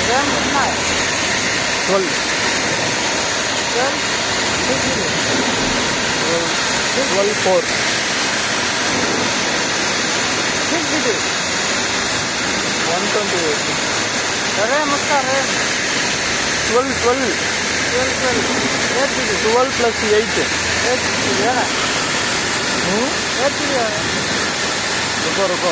RAM कितना है 12 12 12 4 6 GB 128 RAM उसका रैम 12 8 GB 12 plus 8 8 GB है ना 8 GB है रुको रुको